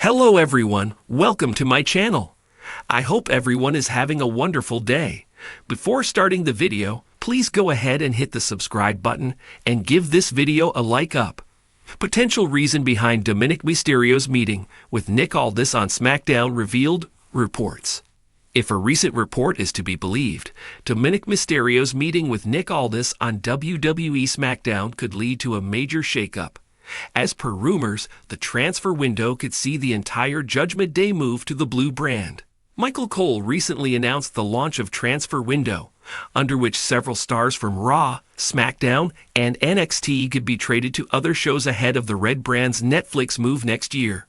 Hello everyone, welcome to my channel. I hope everyone is having a wonderful day. Before starting the video, please go ahead and hit the subscribe button and give this video a like up. Potential reason behind Dominik Mysterio's meeting with Nick Aldis on SmackDown revealed, reports. If a recent report is to be believed, Dominik Mysterio's meeting with Nick Aldis on WWE SmackDown could lead to a major shakeup. As per rumors, the transfer window could see the entire Judgment Day move to the blue brand. Michael Cole recently announced the launch of Transfer Window, under which several stars from Raw, SmackDown, and NXT could be traded to other shows ahead of the red brand's Netflix move next year.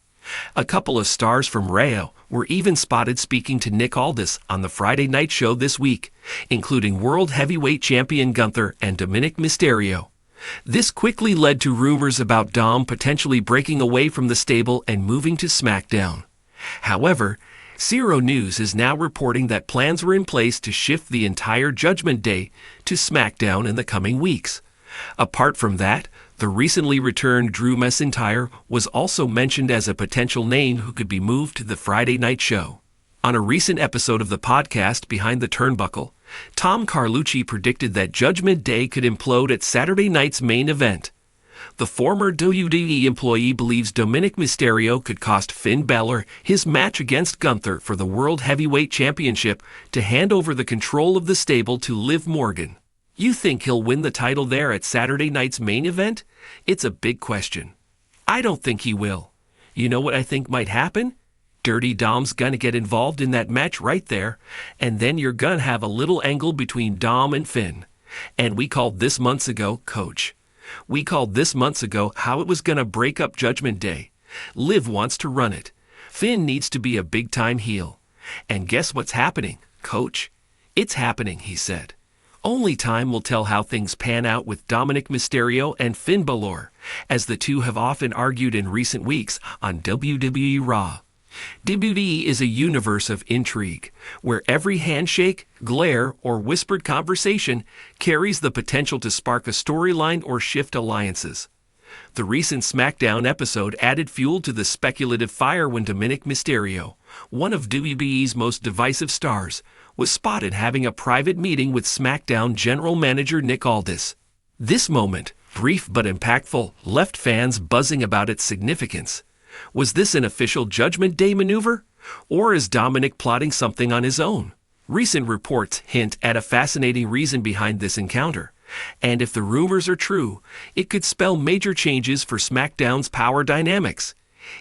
A couple of stars from Raw were even spotted speaking to Nick Aldis on the Friday night show this week, including World Heavyweight Champion Gunther and Dominik Mysterio. This quickly led to rumors about Dom potentially breaking away from the stable and moving to SmackDown. However, Zero News is now reporting that plans were in place to shift the entire Judgment Day to SmackDown in the coming weeks. Apart from that, the recently returned Drew McIntyre was also mentioned as a potential name who could be moved to the Friday night show. On a recent episode of the podcast Behind the Turnbuckle, Tom Carlucci predicted that Judgment Day could implode at Saturday night's main event. The former WWE employee believes Dominik Mysterio could cost Finn Balor his match against Gunther for the World Heavyweight Championship to hand over the control of the stable to Liv Morgan. You think he'll win the title there at Saturday night's main event? It's a big question. I don't think he will. You know what I think might happen? Dirty Dom's gonna get involved in that match right there, and then you're gonna have a little angle between Dom and Finn. And we called this months ago, Coach. We called this months ago how it was gonna break up Judgment Day. Liv wants to run it. Finn needs to be a big-time heel. And guess what's happening, Coach? It's happening, he said. Only time will tell how things pan out with Dominik Mysterio and Finn Balor, as the two have often argued in recent weeks on WWE Raw. WWE is a universe of intrigue, where every handshake, glare, or whispered conversation carries the potential to spark a storyline or shift alliances. The recent SmackDown episode added fuel to the speculative fire when Dominik Mysterio, one of WWE's most divisive stars, was spotted having a private meeting with SmackDown General Manager Nick Aldis. This moment, brief but impactful, left fans buzzing about its significance. Was this an official Judgment Day maneuver? Or is Dominik plotting something on his own? Recent reports hint at a fascinating reason behind this encounter. And if the rumors are true, it could spell major changes for SmackDown's power dynamics.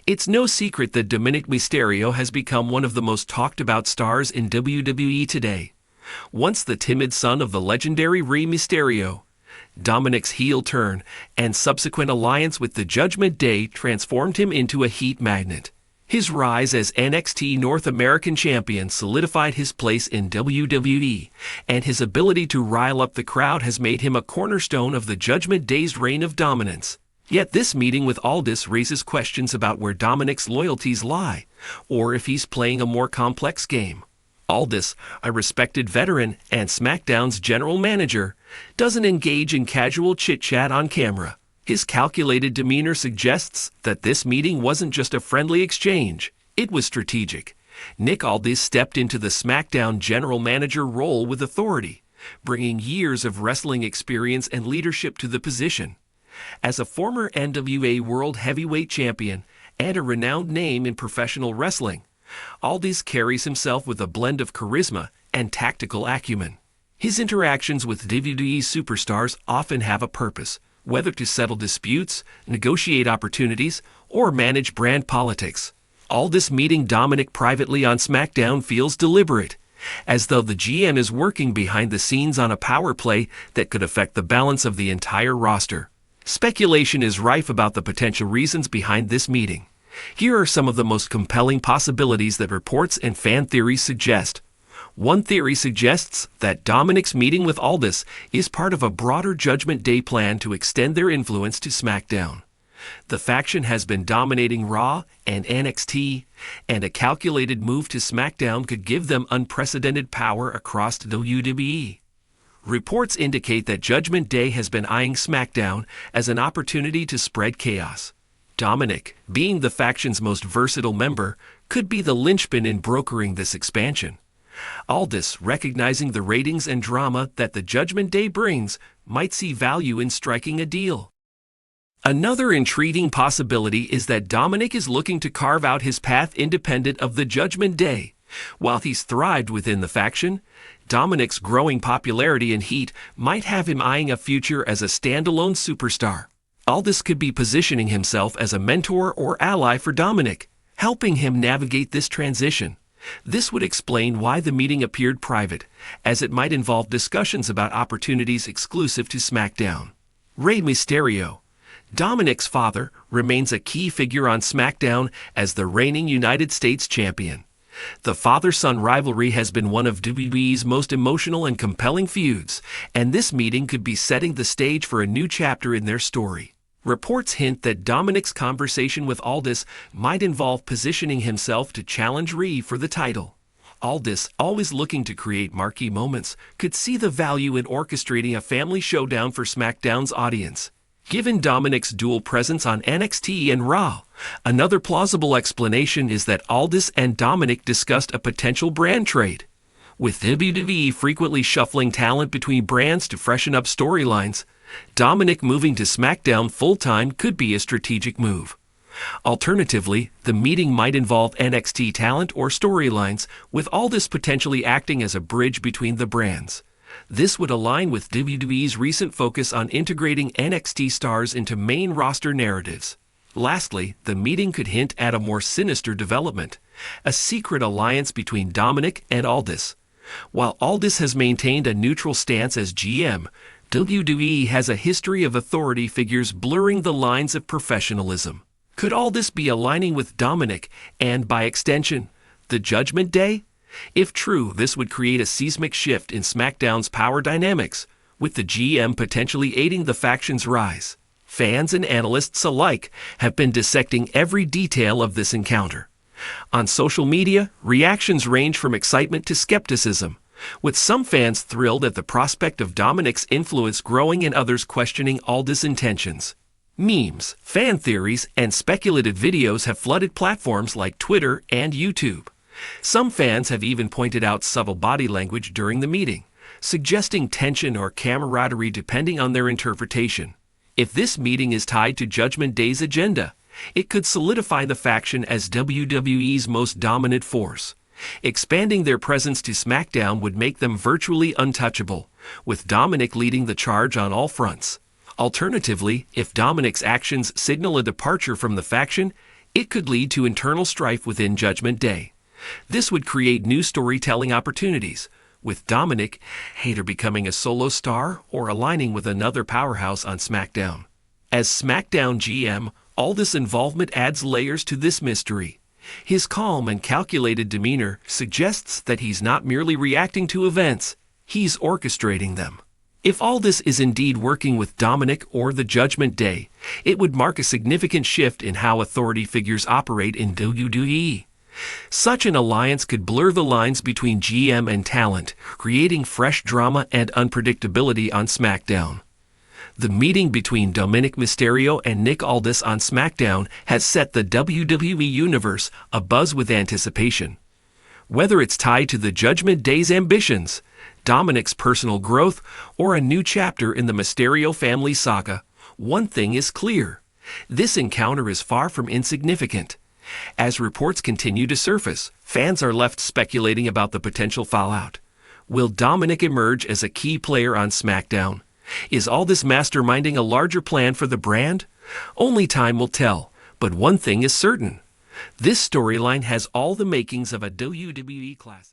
It's no secret that Dominik Mysterio has become one of the most talked about stars in WWE today. Once the timid son of the legendary Rey Mysterio, Dominik's heel turn and subsequent alliance with the Judgment Day transformed him into a heat magnet. His rise as NXT North American Champion solidified his place in WWE, and his ability to rile up the crowd has made him a cornerstone of the Judgment Day's reign of dominance. Yet this meeting with Aldis raises questions about where Dominik's loyalties lie, or if he's playing a more complex game. Aldis, a respected veteran and SmackDown's general manager, doesn't engage in casual chit-chat on camera. His calculated demeanor suggests that this meeting wasn't just a friendly exchange, it was strategic. Nick Aldis stepped into the SmackDown general manager role with authority, bringing years of wrestling experience and leadership to the position. As a former NWA World Heavyweight Champion and a renowned name in professional wrestling, Aldis carries himself with a blend of charisma and tactical acumen. His interactions with WWE superstars often have a purpose, whether to settle disputes, negotiate opportunities, or manage brand politics. Aldis meeting Dominik privately on SmackDown feels deliberate, as though the GM is working behind the scenes on a power play that could affect the balance of the entire roster. Speculation is rife about the potential reasons behind this meeting. Here are some of the most compelling possibilities that reports and fan theories suggest. One theory suggests that Dominik's meeting with Aldis is part of a broader Judgment Day plan to extend their influence to SmackDown. The faction has been dominating Raw and NXT, and a calculated move to SmackDown could give them unprecedented power across WWE. Reports indicate that Judgment Day has been eyeing SmackDown as an opportunity to spread chaos. Dominik, being the faction's most versatile member, could be the linchpin in brokering this expansion. Aldis, recognizing the ratings and drama that the Judgment Day brings, might see value in striking a deal. Another intriguing possibility is that Dominik is looking to carve out his path independent of the Judgment Day. While he's thrived within the faction, Dominik's growing popularity and heat might have him eyeing a future as a standalone superstar. Aldis could be positioning himself as a mentor or ally for Dominik, helping him navigate this transition. This would explain why the meeting appeared private, as it might involve discussions about opportunities exclusive to SmackDown. Rey Mysterio, Dominik's father, remains a key figure on SmackDown as the reigning United States champion. The father-son rivalry has been one of WWE's most emotional and compelling feuds, and this meeting could be setting the stage for a new chapter in their story. Reports hint that Dominik's conversation with Aldis might involve positioning himself to challenge Rey for the title. Aldis, always looking to create marquee moments, could see the value in orchestrating a family showdown for SmackDown's audience. Given Dominik's dual presence on NXT and Raw, another plausible explanation is that Aldis and Dominik discussed a potential brand trade. With WWE frequently shuffling talent between brands to freshen up storylines, Dominik moving to SmackDown full-time could be a strategic move. Alternatively, the meeting might involve NXT talent or storylines, with Aldis potentially acting as a bridge between the brands. This would align with WWE's recent focus on integrating NXT stars into main roster narratives. Lastly, the meeting could hint at a more sinister development, a secret alliance between Dominik and Aldis. While Aldis has maintained a neutral stance as GM, WWE has a history of authority figures blurring the lines of professionalism. Could Aldis be aligning with Dominik and, by extension, the Judgment Day? If true, this would create a seismic shift in SmackDown's power dynamics, with the GM potentially aiding the faction's rise. Fans and analysts alike have been dissecting every detail of this encounter. On social media, reactions range from excitement to skepticism, with some fans thrilled at the prospect of Dominik's influence growing and others questioning Aldis' intentions. Memes, fan theories, and speculative videos have flooded platforms like Twitter and YouTube. Some fans have even pointed out subtle body language during the meeting, suggesting tension or camaraderie depending on their interpretation. If this meeting is tied to Judgment Day's agenda, it could solidify the faction as WWE's most dominant force. Expanding their presence to SmackDown would make them virtually untouchable, with Dominik leading the charge on all fronts. Alternatively, if Dominik's actions signal a departure from the faction, it could lead to internal strife within Judgment Day. This would create new storytelling opportunities, with Dominik either becoming a solo star or aligning with another powerhouse on SmackDown. As SmackDown GM, Aldis' involvement adds layers to this mystery. His calm and calculated demeanor suggests that he's not merely reacting to events, he's orchestrating them. If Aldis is indeed working with Dominik or the Judgment Day, it would mark a significant shift in how authority figures operate in WWE. Such an alliance could blur the lines between GM and talent, creating fresh drama and unpredictability on SmackDown. The meeting between Dominik Mysterio and Nick Aldis on SmackDown has set the WWE Universe abuzz with anticipation. Whether it's tied to the Judgment Day's ambitions, Dominik's personal growth, or a new chapter in the Mysterio family saga, one thing is clear. This encounter is far from insignificant. As reports continue to surface, fans are left speculating about the potential fallout. Will Dominik emerge as a key player on SmackDown? Is Aldis masterminding a larger plan for the brand? Only time will tell, but one thing is certain. This storyline has all the makings of a WWE classic.